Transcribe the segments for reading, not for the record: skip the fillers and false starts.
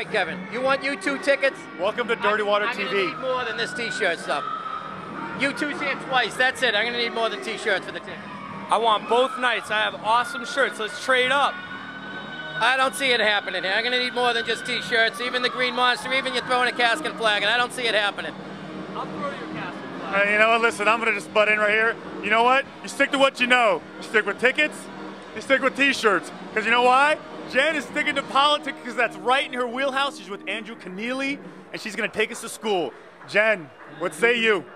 right, Kevin. You want U2 tickets? Welcome to Dirty Water TV. I'm going to need more than this T-shirt stuff. U2's here twice. That's it. I'm going to need more than T-shirts for the ticket. I want both nights. I have awesome shirts. Let's trade up. I don't see it happening here. I'm going to need more than just T-shirts. Even the Green Monster, even you're throwing a Cask and Flagon. I don't see it happening. I'll throw your Cask and Flagon. Hey, you know what? Listen, I'm going to just butt in right here. You know what? You stick to what you know. You stick with tickets. You stick with T-shirts. Because you know why? Jen is sticking to politics because that's right in her wheelhouse. She's with Andrew Kenneally, and she's going to take us to school. Jen, what say you?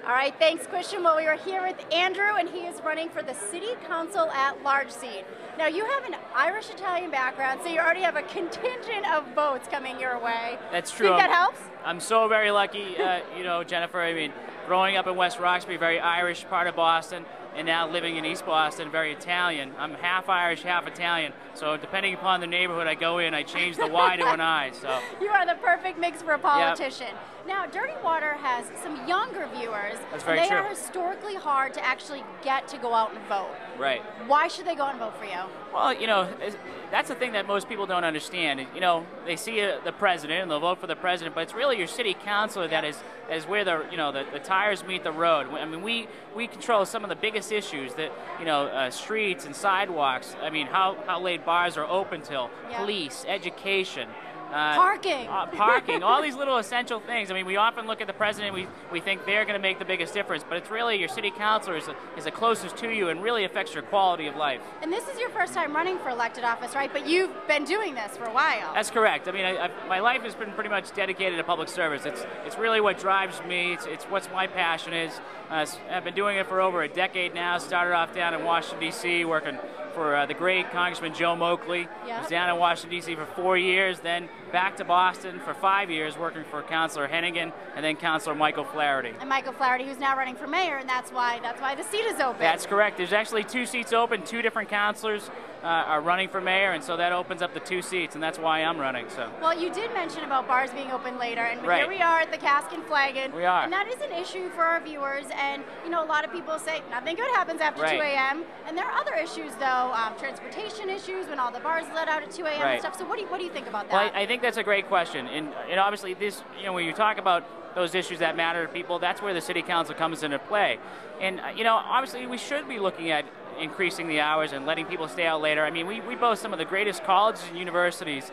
All right, thanks, Christian. Well, we are here with Andrew, and he is running for the City Council at-large seat. Now, you have an Irish-Italian background, so you already have a contingent of votes coming your way. That's true. Think that helps? I'm so very lucky, you know, Jennifer. I mean, growing up in West Roxbury, very Irish, part of Boston, and now living in East Boston, very Italian. I'm half Irish, half Italian. So depending upon the neighborhood I go in, I change the Y to an I. So you are the perfect mix for a politician. Yep. Now, Dirty Water has some younger viewers. That's very true. They true. are historically hard to actually get to go out and vote. Right. Why should they go out and vote for you? Well, you know, that's the thing that most people don't understand. You know, they see the president and they'll vote for the president, but it's really your city councilor that is where the the tires meet the road. I mean, we control some of the biggest issues that streets and sidewalks. I mean, how late bars are open till, police, education. Parking, all these little essential things. I mean, we often look at the president, we think they're going to make the biggest difference, but it's really your city councilor is the closest to you and really affects your quality of life. And this is your first time running for elected office, right? But you've been doing this for a while. That's correct. I mean, my life has been pretty much dedicated to public service. It's really what drives me. It's what my passion is. I've been doing it for over a decade now. Started off down in Washington, D.C., working for the great Congressman Joe Moakley. Yep. Was down in Washington, D.C. for 4 years, then back to Boston for 5 years, working for Councilor Hennigan and then Councilor Michael Flaherty. And Michael Flaherty, who's now running for mayor, and that's why the seat is open. That's correct. There's actually 2 seats open. 2 different councilors are running for mayor, and so that opens up the 2 seats, and that's why I'm running. So. Well, you did mention about bars being open later, and right. Here we are at the Cask and Flagon. We are. And that is an issue for our viewers, and you know, a lot of people say nothing good happens after right. 2 a.m. And there are other issues, though, transportation issues when all the bars let out at 2 a.m. right. and stuff. So what do you think about that? Well, I think that's a great question, and obviously this, when you talk about those issues that matter to people, that's where the city council comes into play. And obviously we should be looking at increasing the hours and letting people stay out later. I mean, we boast some of the greatest colleges and universities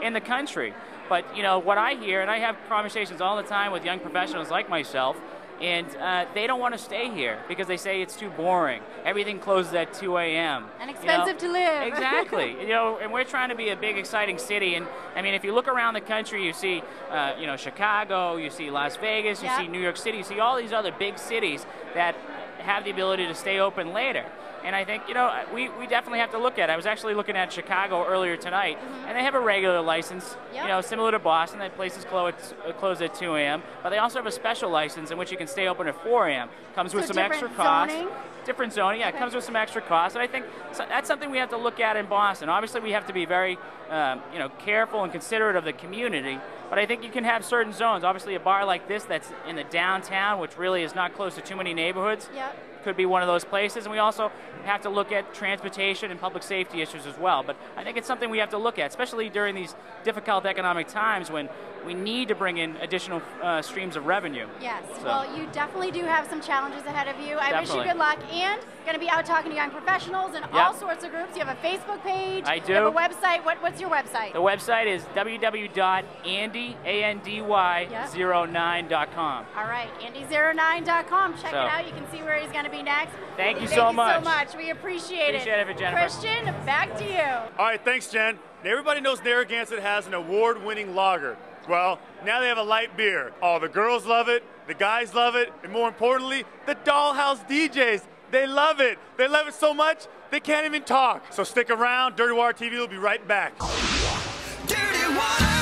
in the country. But what I hear, and I have conversations all the time with young professionals like myself, and they don't want to stay here because they say it's too boring. Everything closes at 2 a.m. And expensive to live. Exactly. And we're trying to be a big, exciting city. And I mean, if you look around the country, you see, Chicago, you see Las Vegas, you see New York City, you see all these other big cities that have the ability to stay open later. And I think, we definitely have to look at it. I was actually looking at Chicago earlier tonight, and they have a regular license, similar to Boston, that places close at 2 a.m., but they also have a special license in which you can stay open at 4 a.m. Comes with some extra cost. Different zoning, it comes with some extra cost, and I think that's something we have to look at in Boston. Obviously, we have to be very, careful and considerate of the community, but I think you can have certain zones. Obviously, a bar like this that's in the downtown, which really is not close to too many neighborhoods, could be one of those places, and we also have to look at transportation and public safety issues as well. But I think it's something we have to look at, especially during these difficult economic times when we need to bring in additional streams of revenue. Yes, so. Well, you definitely do have some challenges ahead of you. I wish you good luck, and going to be out talking to young professionals and all sorts of groups. You have a Facebook page. I do. You have a website. What's your website? The website is www.andy09.com. All right, andy09.com. Check it out. You can see where he's going to be next. Thank you so much. We appreciate it. Appreciate it, Jennifer. Christian, back to you. All right, thanks, Jen. Now, everybody knows Narragansett has an award-winning lager. Well, now they have a light beer. Oh, the girls love it, the guys love it, and more importantly, the Dollhouse DJs, they love it. They love it so much, they can't even talk. So stick around, Dirty Water TV will be right back. Dirty Water.